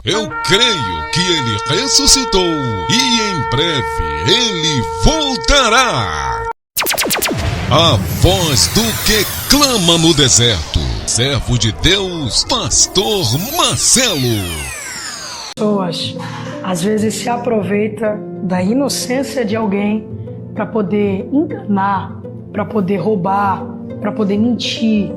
Eu creio que ele ressuscitou e em breve ele voltará. A voz do que clama no deserto. Servo de Deus, Pastor Marcelo. Pessoas às vezes se aproveita da inocência de alguém para poder enganar, para poder roubar, para poder mentir.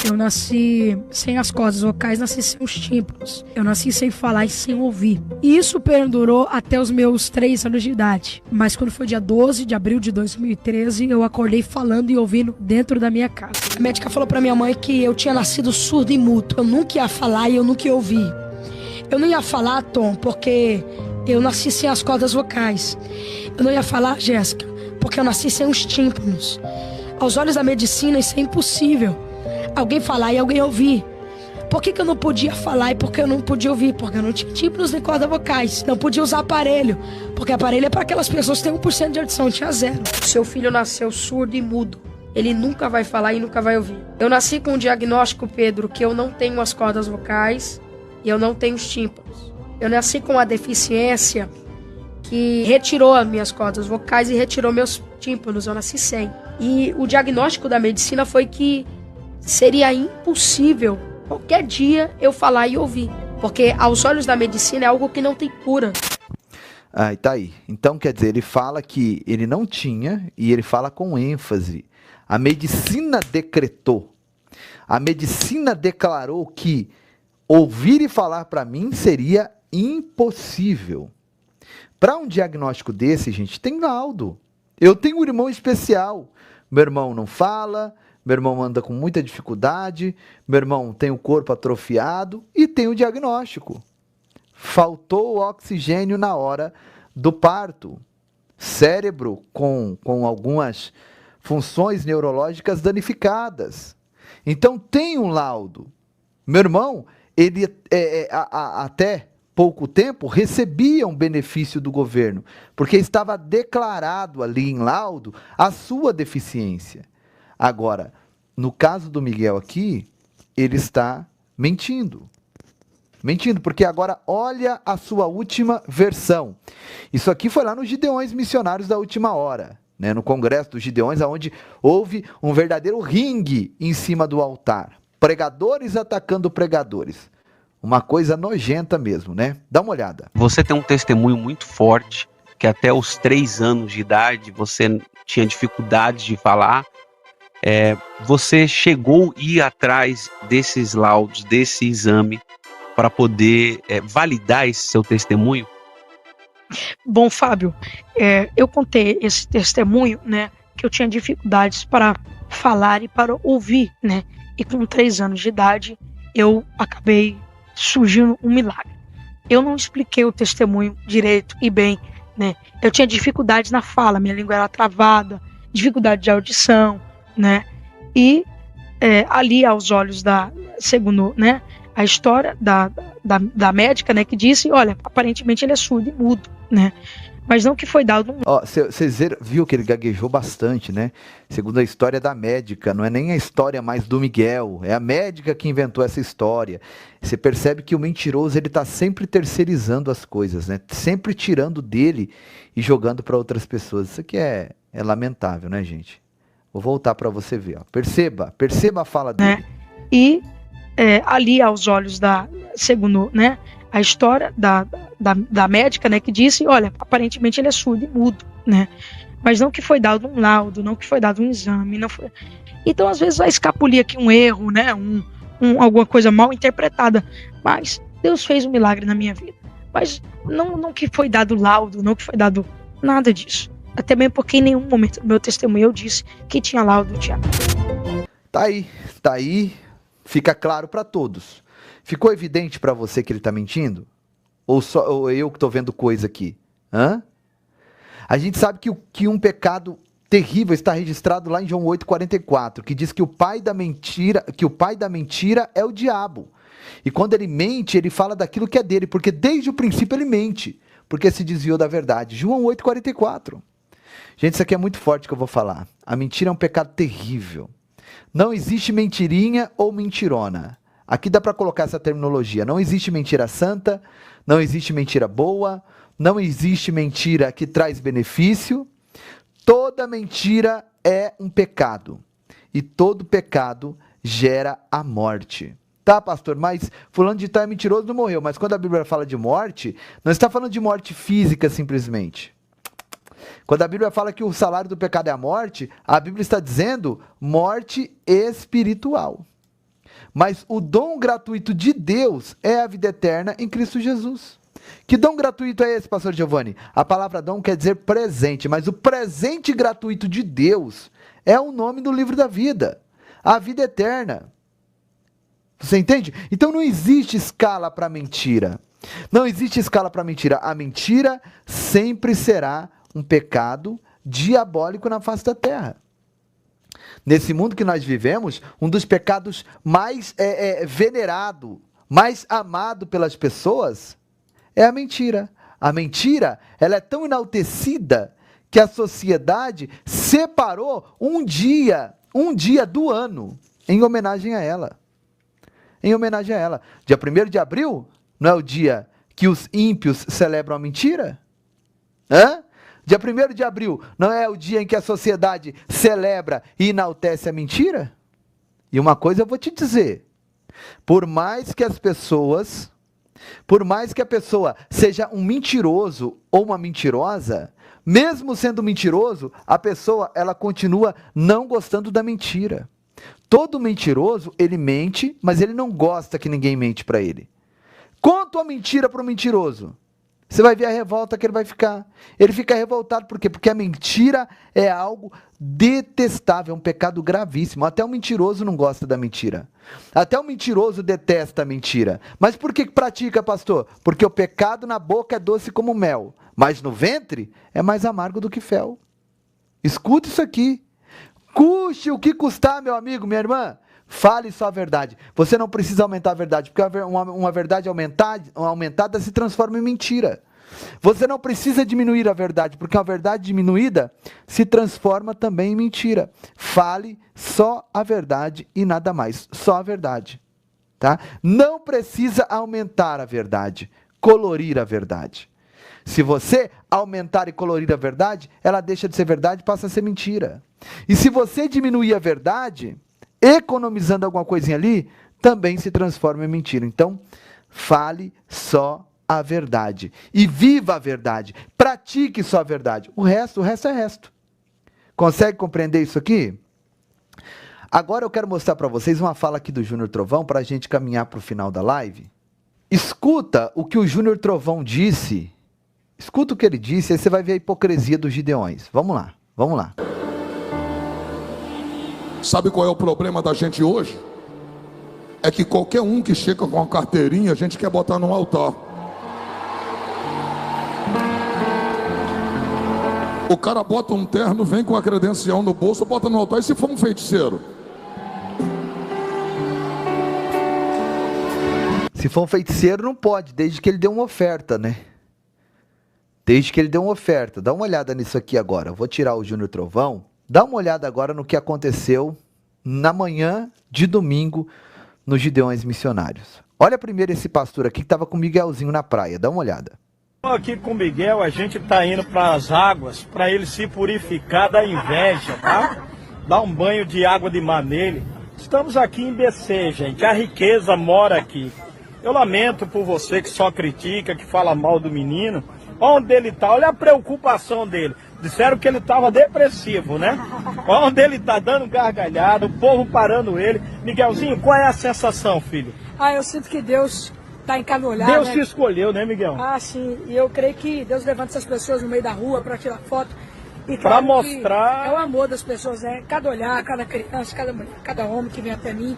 Eu nasci sem as cordas vocais, nasci sem os tímpanos. Eu nasci sem falar e sem ouvir. E isso perdurou até os meus 3 anos de idade. Mas quando foi dia 12 de abril de 2013, eu acordei falando e ouvindo dentro da minha casa. A médica falou pra minha mãe que eu tinha nascido surdo e mudo. Eu nunca ia falar e eu nunca ia ouvir. Eu não ia falar, Tom, porque eu nasci sem as cordas vocais. Eu não ia falar, Jéssica, porque eu nasci sem os tímpanos. Aos olhos da medicina, isso é impossível. Alguém falar e alguém ouvir. Por que eu não podia falar e por que eu não podia ouvir? Porque eu não tinha tímpanos nem cordas vocais. Não podia usar aparelho. Porque aparelho é para aquelas pessoas que têm 1% de audição, eu tinha 0. Seu filho nasceu surdo e mudo. Ele nunca vai falar e nunca vai ouvir. Eu nasci com um diagnóstico, Pedro, que eu não tenho as cordas vocais e eu não tenho os tímpanos. Eu nasci com uma deficiência que retirou as minhas cordas vocais e retirou meus tímpanos. Eu nasci sem. E o diagnóstico da medicina foi que seria impossível qualquer dia eu falar e ouvir. Porque aos olhos da medicina é algo que não tem cura. E tá aí. Então, quer dizer, ele fala que ele não tinha e ele fala com ênfase. A medicina decretou. A medicina declarou que ouvir e falar para mim seria impossível. Para um diagnóstico desse, gente, tem laudo. Eu tenho um irmão especial. Meu irmão não fala, meu irmão anda com muita dificuldade, meu irmão tem o corpo atrofiado e tem o diagnóstico. Faltou o oxigênio na hora do parto. Cérebro com algumas funções neurológicas danificadas. Então tem um laudo. Meu irmão, ele até pouco tempo recebia um benefício do governo, porque estava declarado ali em laudo a sua deficiência. Agora, no caso do Miguel aqui, ele está mentindo. Mentindo, porque agora olha a sua última versão. Isso aqui foi lá nos Gideões Missionários da Última Hora, né? No Congresso dos Gideões, onde houve um verdadeiro ringue em cima do altar. Pregadores atacando pregadores. Uma coisa nojenta mesmo, né? Dá uma olhada. Você tem um testemunho muito forte, que até os 3 anos de idade você tinha dificuldade de falar. Você chegou a ir atrás desses laudos, desse exame, para poder validar esse seu testemunho? Bom, Fábio, eu contei esse testemunho, né? Que eu tinha dificuldades para falar e para ouvir, né? E com 3 anos de idade, eu acabei surgindo um milagre. Eu não expliquei o testemunho direito e bem, né? Eu tinha dificuldades na fala, minha língua era travada, dificuldade de audição, né? E ali aos olhos segundo, né, a história da médica, né, que disse, olha, aparentemente ele é surdo e mudo, né? Mas não que foi dado um... Vocês viu que ele gaguejou bastante, né? Segundo a história da médica, não é nem a história mais do Miguel, é a médica que inventou essa história. Você percebe que o mentiroso, ele tá sempre terceirizando as coisas, né? Sempre tirando dele e jogando para outras pessoas. Isso aqui é lamentável, né, gente? Vou voltar para você ver, ó. Perceba a fala dele. E ali aos olhos segundo, né, a história da médica, né, que disse, olha, aparentemente ele é surdo e mudo, né? Mas não que foi dado um laudo, não que foi dado um exame, não foi... Então, às vezes, vai escapulir aqui um erro, né, alguma coisa mal interpretada, mas Deus fez um milagre na minha vida. Mas não que foi dado laudo, não que foi dado nada disso. Até mesmo porque em nenhum momento do meu testemunho eu disse que tinha laudo, Tiago. Tá aí, fica claro para todos. Ficou evidente para você que ele está mentindo? Ou eu que estou vendo coisa aqui? A gente sabe que um pecado terrível está registrado lá em João 8,44, que diz que o pai da mentira é o diabo. E quando ele mente, ele fala daquilo que é dele, porque desde o princípio ele mente, porque se desviou da verdade. João 8,44. Gente, isso aqui é muito forte que eu vou falar. A mentira é um pecado terrível. Não existe mentirinha ou mentirona. Aqui dá para colocar essa terminologia. Não existe mentira santa, não existe mentira boa, não existe mentira que traz benefício. Toda mentira é um pecado. E todo pecado gera a morte. Tá, pastor, mas fulano de tal é mentiroso, não morreu. Mas quando a Bíblia fala de morte, não está falando de morte física simplesmente. Quando a Bíblia fala que o salário do pecado é a morte, a Bíblia está dizendo morte espiritual. Mas o dom gratuito de Deus é a vida eterna em Cristo Jesus. Que dom gratuito é esse, pastor Giovanni? A palavra dom quer dizer presente, mas o presente gratuito de Deus é o nome do livro da vida, a vida eterna. Você entende? Então não existe escala para mentira. Não existe escala para mentira. A mentira sempre será um pecado diabólico na face da terra. Nesse mundo que nós vivemos, um dos pecados mais venerado, mais amado pelas pessoas é a mentira. A mentira, ela é tão enaltecida que a sociedade separou um dia do ano em homenagem a ela. Em homenagem a ela. Dia 1º de abril não é o dia que os ímpios celebram a mentira? Dia 1º de abril não é o dia em que a sociedade celebra e enaltece a mentira? E uma coisa eu vou te dizer, por mais que a pessoa seja um mentiroso ou uma mentirosa, mesmo sendo mentiroso, a pessoa ela continua não gostando da mentira. Todo mentiroso, ele mente, mas ele não gosta que ninguém mente para ele. Conta a mentira para o mentiroso. Você vai ver a revolta que ele vai ficar. Ele fica revoltado, por quê? Porque a mentira é algo detestável, é um pecado gravíssimo. Até o mentiroso não gosta da mentira. Até o mentiroso detesta a mentira. Mas por que pratica, pastor? Porque o pecado na boca é doce como mel, mas no ventre é mais amargo do que fel. Escuta isso aqui. Custe o que custar, meu amigo, minha irmã. Fale só a verdade. Você não precisa aumentar a verdade, porque uma verdade aumentada se transforma em mentira. Você não precisa diminuir a verdade, porque uma verdade diminuída se transforma também em mentira. Fale só a verdade e nada mais. Só a verdade. Tá? Não precisa aumentar a verdade, colorir a verdade. Se você aumentar e colorir a verdade, ela deixa de ser verdade e passa a ser mentira. E se você diminuir a verdade, economizando alguma coisinha ali, também se transforma em mentira. Então, fale só a verdade. E viva a verdade. Pratique só a verdade. O resto é resto. Consegue compreender isso aqui? Agora eu quero mostrar para vocês uma fala aqui do Júnior Trovão, para a gente caminhar para o final da live. Escuta o que o Júnior Trovão disse. Escuta o que ele disse, aí você vai ver a hipocrisia dos Gideões. Vamos lá, vamos lá. Sabe qual é o problema da gente hoje? É que qualquer um que chega com uma carteirinha, a gente quer botar no altar. O cara bota um terno, vem com a credencial no bolso, bota no altar. E se for um feiticeiro? Se for um feiticeiro, não pode, desde que ele dê uma oferta, né? Desde que ele dê uma oferta. Dá uma olhada nisso aqui agora. Eu vou tirar o Júnior Trovão. Dá uma olhada agora no que aconteceu na manhã de domingo nos Gideões Missionários. Olha primeiro esse pastor aqui que estava com o Miguelzinho na praia. Dá uma olhada. Aqui com o Miguel, a gente está indo para as águas para ele se purificar da inveja, tá? Dar um banho de água de mar nele. Estamos aqui em BC, gente. A riqueza mora aqui. Eu lamento por você que só critica, que fala mal do menino. Onde ele está, olha a preocupação dele. Disseram que ele estava depressivo, né? Onde ele está dando gargalhada, o povo parando ele. Miguelzinho, qual é a sensação, filho? Eu sinto que Deus está em cada olhar. Deus né? te escolheu, né, Miguel? Sim. E eu creio que Deus levanta essas pessoas no meio da rua para tirar foto. E para mostrar. É o amor das pessoas, né? Cada olhar, cada criança, cada mulher, cada homem que vem até mim.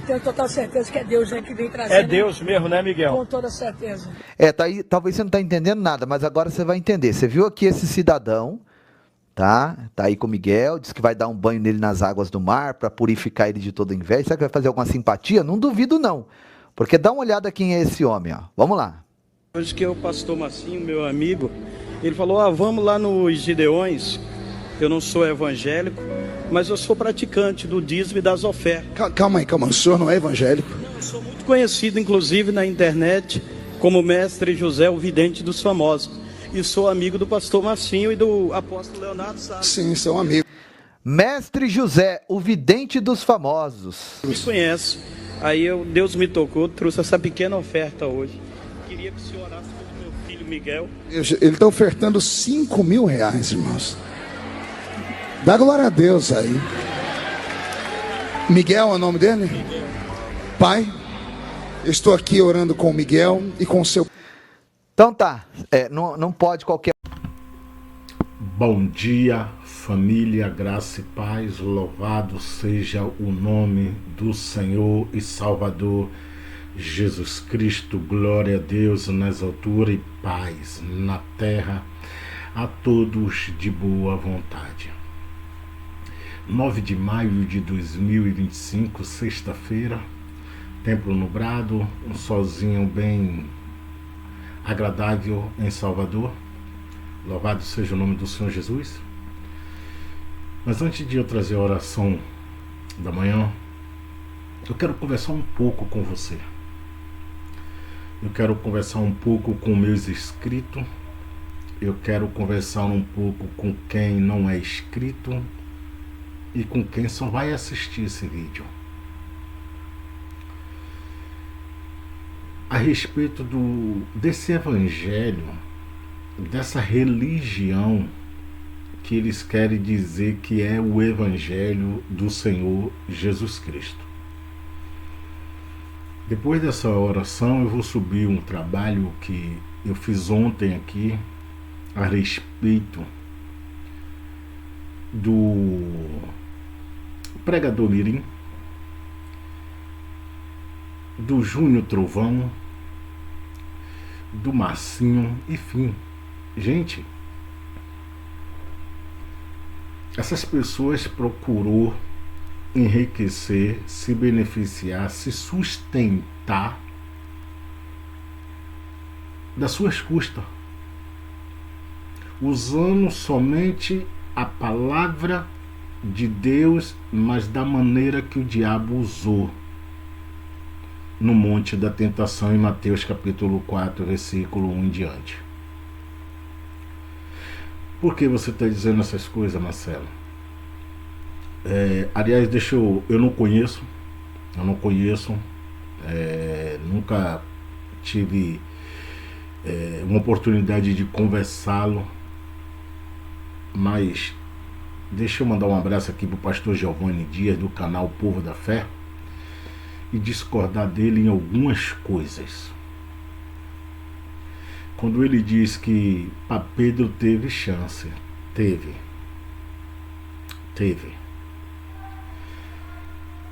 Tenho total certeza que é Deus, né, que vem trazendo. É Deus mesmo, né, Miguel? Com toda certeza. Tá aí, talvez você não está entendendo nada, mas agora você vai entender. Você viu aqui esse cidadão, tá aí com o Miguel, diz que vai dar um banho nele nas águas do mar para purificar ele de toda inveja. Será que vai fazer alguma simpatia? Não duvido não, porque dá uma olhada quem é esse homem, ó. Vamos lá. Hoje que é o pastor Massinho, meu amigo, ele falou, vamos lá nos Gideões. Eu não sou evangélico, mas eu sou praticante do dízimo e das ofertas. Calma aí, o senhor não é evangélico? Sou muito conhecido, inclusive, na internet, como Mestre José, o vidente dos famosos. E sou amigo do pastor Marcinho e do apóstolo Leonardo Sá. Sim, são amigos. Mestre José, o vidente dos famosos. Me conheço. Aí Deus me tocou, trouxe essa pequena oferta hoje. Queria que o senhor orasse pelo meu filho Miguel. Ele está ofertando 5 mil reais, irmãos. Dá glória a Deus aí. Miguel é o nome dele? Miguel. Pai, eu estou aqui orando com o Miguel e com o seu... Então tá, não pode qualquer... Bom dia, família, graça e paz, louvado seja o nome do Senhor e Salvador Jesus Cristo. Glória a Deus nas alturas e paz na terra a todos de boa vontade. 9 de maio de 2025, sexta-feira, tempo nublado, um solzinho bem agradável em Salvador. Louvado seja o nome do Senhor Jesus. Mas antes de eu trazer a oração da manhã, eu quero conversar um pouco com você. Eu quero conversar um pouco com meus inscritos. Eu quero conversar um pouco com quem não é inscrito e com quem só vai assistir esse vídeo. A respeito desse evangelho, dessa religião que eles querem dizer que é o evangelho do Senhor Jesus Cristo. Depois dessa oração eu vou subir um trabalho que eu fiz ontem aqui a respeito do pregador Mirim, do Júnior Trovão, do Marcinho, enfim. Gente, essas pessoas procurou enriquecer, se beneficiar, se sustentar das suas custas, usando somente a palavra de Deus, mas da maneira que o diabo usou no Monte da Tentação, em Mateus capítulo 4, versículo 1 em diante. Por que você está dizendo essas coisas, Marcelo? Aliás, eu não conheço, nunca tive uma oportunidade de conversá-lo, mas deixa eu mandar um abraço aqui para o pastor Giovanni Dias, do canal Povo da Fé, e discordar dele em algumas coisas. Quando ele diz que para Pedro teve chance, teve.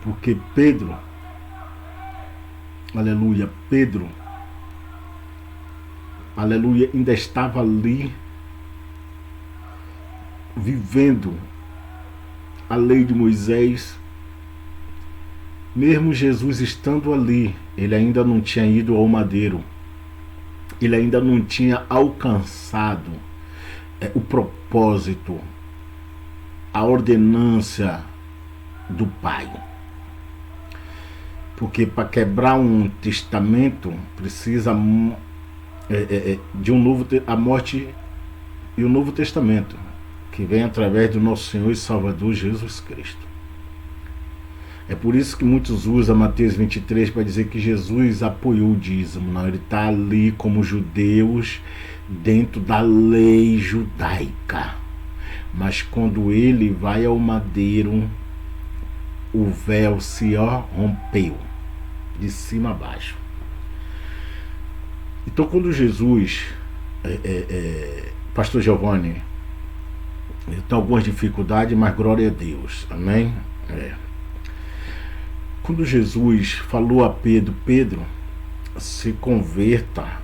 Porque Pedro, aleluia, ainda estava ali vivendo a lei de Moisés. Mesmo Jesus estando ali, ele ainda não tinha ido ao madeiro. Ele ainda não tinha alcançado o propósito, a ordenança do Pai. Porque para quebrar um testamento precisa de um novo, a morte e o Novo Testamento, que vem através do nosso Senhor e Salvador Jesus Cristo. É por isso que muitos usam Mateus 23 para dizer que Jesus apoiou o dízimo. Não, ele está ali como judeus dentro da lei judaica. Mas quando ele vai ao madeiro, o véu se rompeu de cima a baixo. Então quando Jesus, pastor Giovanni, tem algumas dificuldades, mas glória a Deus, amém? Quando Jesus falou a Pedro, se converta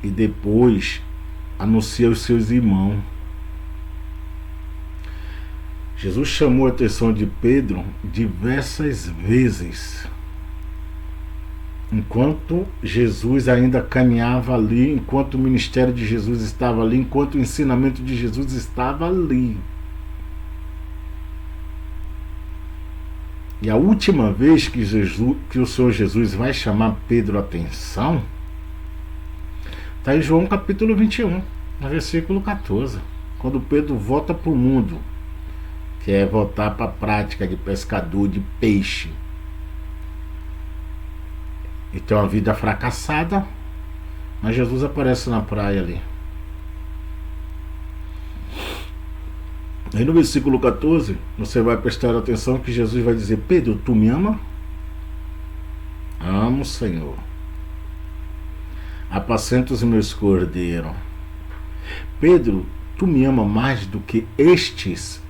e depois anuncia aos seus irmãos. Jesus chamou a atenção de Pedro diversas vezes, enquanto Jesus ainda caminhava ali, enquanto o ministério de Jesus estava ali, enquanto o ensinamento de Jesus estava ali. E a última vez que o Senhor Jesus vai chamar Pedro a atenção está em João capítulo 21, no versículo 14, quando Pedro volta para o mundo, que é voltar para a prática de pescador de peixe, e tem uma vida fracassada, mas Jesus aparece na praia ali. Aí no versículo 14, você vai prestar atenção que Jesus vai dizer: Pedro, tu me ama? Amo, Senhor. Apacenta os meus cordeiros. Pedro, tu me ama mais do que estes?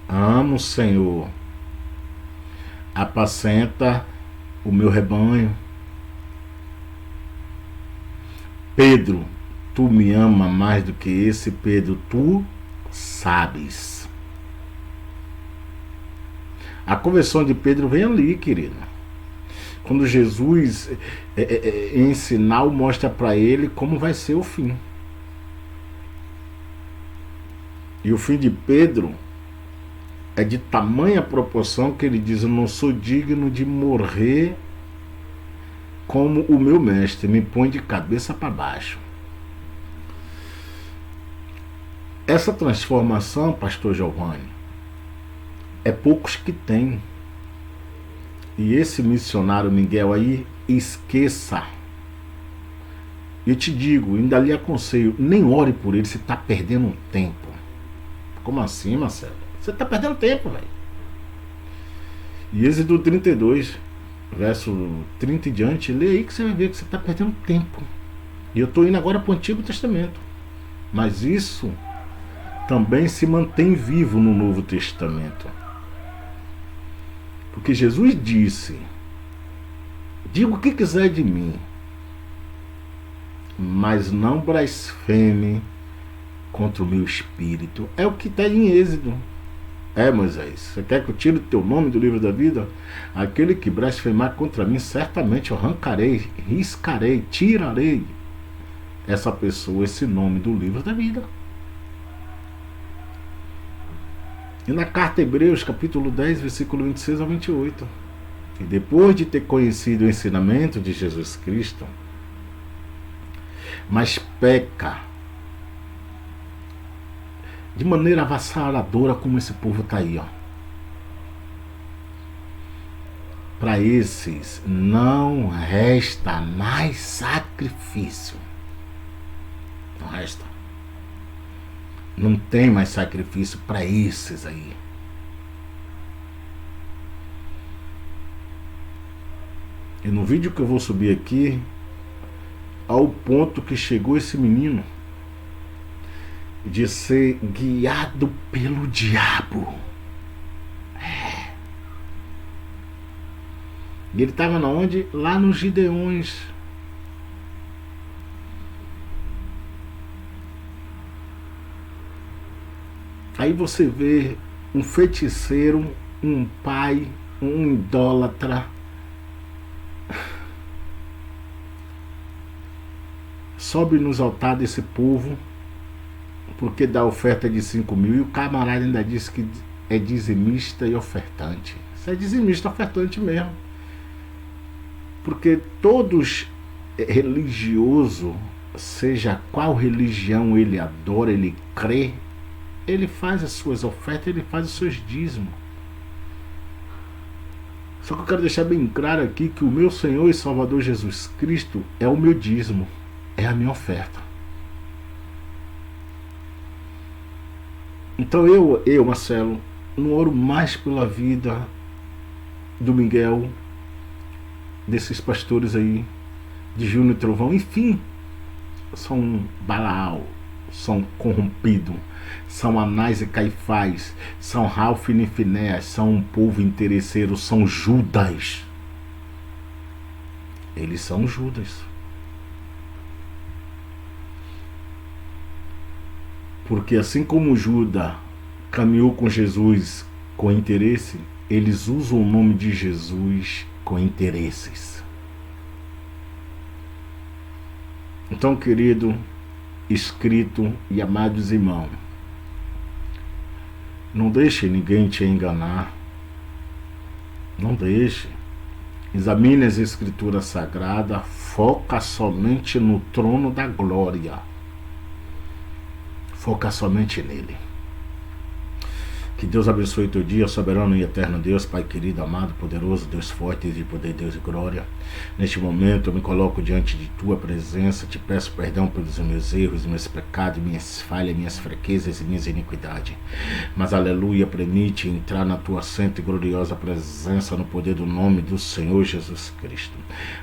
Amo, Senhor. Apacenta o meu rebanho. Pedro, tu me ama mais do que esse? Pedro, tu sabes. A conversão de Pedro vem ali, querido. Quando Jesus em sinal mostra para ele como vai ser o fim. E o fim de Pedro é de tamanha proporção que ele diz: eu não sou digno de morrer como o meu mestre, me põe de cabeça para baixo. Essa transformação, pastor Giovanni, é poucos que têm. E esse missionário Miguel aí, esqueça. Eu te digo, ainda lhe aconselho, nem ore por ele, você está perdendo um tempo. Como assim, Marcelo? Você está perdendo tempo, velho. E Êxodo 32, verso 30 e diante, lê aí que você vai ver que você está perdendo tempo. E eu estou indo agora para o Antigo Testamento. Mas isso também se mantém vivo no Novo Testamento. Porque Jesus disse: diga o que quiser de mim, mas não blasfeme contra o meu espírito. É o que está em Êxodo. Moisés, você quer que eu tire o teu nome do livro da vida? Aquele que blasfemar contra mim, certamente eu arrancarei, riscarei, tirarei essa pessoa, esse nome do livro da vida. E na carta a Hebreus, capítulo 10, versículo 26 ao 28. E depois de ter conhecido o ensinamento de Jesus Cristo, mas peca de maneira avassaladora, como esse povo está aí, ó. Para esses não resta mais sacrifício. Não resta. Não tem mais sacrifício para esses aí. E no vídeo que eu vou subir aqui, ao ponto que chegou esse menino de ser guiado pelo diabo. E ele estava na onde? Lá nos Gideões. Aí você vê um feiticeiro, um pai, um idólatra, sobe nos altares desse povo, porque dá oferta de 5.000, e o camarada ainda diz que é dizimista e ofertante. Isso é dizimista e ofertante mesmo. Porque todos religioso, seja qual religião ele adora, ele crê, ele faz as suas ofertas, ele faz os seus dízimos. Só que eu quero deixar bem claro aqui que o meu Senhor e Salvador Jesus Cristo é o meu dízimo, é a minha oferta. Então eu, Marcelo, não oro mais pela vida do Miguel, desses pastores aí, de Júnior Trovão, enfim, são Balaal, são corrompidos, são Anás e Caifás, são Ralph e Finéas, são um povo interesseiro, são Judas. Eles são Judas. Porque assim como Judas caminhou com Jesus com interesse, eles usam o nome de Jesus com interesses. Então, querido, inscrito e amados irmãos, não deixe ninguém te enganar. Não deixe. Examine as escrituras sagradas, foca somente no trono da glória. Foca somente nele. Que Deus abençoe teu dia, soberano e eterno Deus, Pai querido, amado, poderoso, Deus forte, de poder, Deus e glória. Neste momento eu me coloco diante de tua presença, te peço perdão pelos meus erros, meus pecados, minhas falhas, minhas fraquezas e minhas iniquidades. Mas aleluia, permite entrar na tua santa e gloriosa presença no poder do nome do Senhor Jesus Cristo.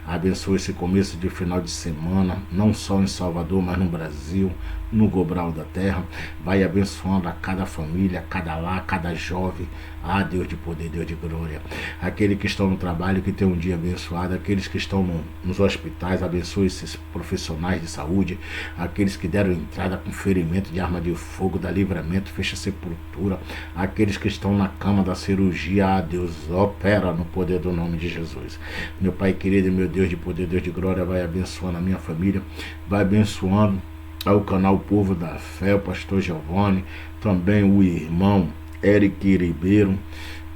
Abençoe esse começo de final de semana, não só em Salvador, mas no Brasil, no Gobral da Terra. Vai abençoando a cada família, cada lar, cada jovem. Ah, Deus de poder, Deus de glória. Aqueles que estão no trabalho, que tem um dia abençoado. Aqueles que estão nos hospitais, abençoe esses profissionais de saúde. Aqueles que deram entrada com ferimento de arma de fogo, da livramento, fecha sepultura. Aqueles que estão na cama da cirurgia, ah, Deus, opera no poder do nome de Jesus. Meu Pai querido e meu Deus de poder, Deus de glória, vai abençoando a minha família, vai abençoando ao canal Povo da Fé, o pastor Giovanni, também o irmão Eric Ribeiro.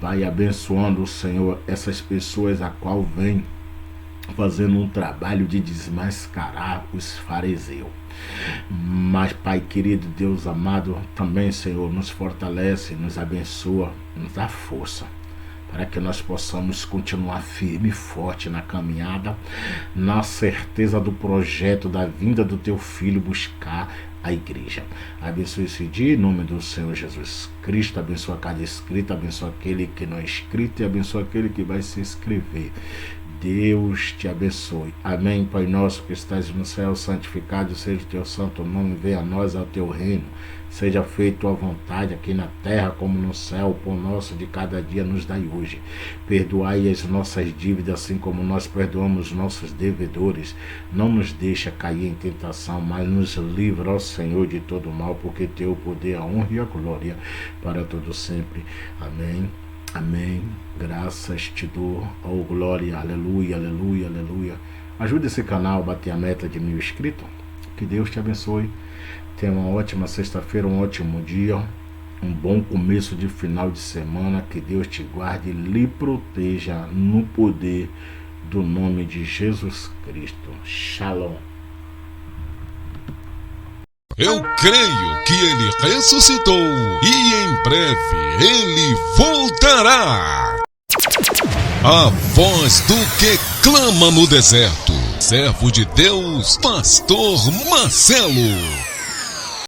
Vai abençoando o Senhor essas pessoas a qual vem fazendo um trabalho de desmascarar os fariseus. Mas, Pai querido, Deus amado, também, Senhor, nos fortalece, nos abençoa, nos dá força, para que nós possamos continuar firme e forte na caminhada, na certeza do projeto da vinda do teu Filho buscar a igreja. Abençoe esse dia em nome do Senhor Jesus Cristo. Abençoa cada escrito, abençoa aquele que não é inscrito e abençoa aquele que vai se inscrever. Deus te abençoe. Amém. Pai nosso que estás no céu, santificado seja o teu santo nome, venha a nós ao teu reino. Seja feita tua vontade aqui na terra como no céu. O pão nosso de cada dia nos dai hoje. Perdoai as nossas dívidas, assim como nós perdoamos nossos devedores. Não nos deixa cair em tentação, mas nos livra, ó Senhor, de todo mal, porque teu poder, a honra e a glória para todo sempre. Amém. Amém. Graças te dou, oh glória, aleluia, aleluia, aleluia. Ajude esse canal a bater a meta de 1000 inscritos. Que Deus te abençoe. Tenha uma ótima sexta-feira, um ótimo dia, um bom começo de final de semana. Que Deus te guarde e lhe proteja no poder do nome de Jesus Cristo. Shalom. Eu creio que ele ressuscitou e em breve ele voltará. A voz do que clama no deserto. Servo de Deus, Pastor Marcelo.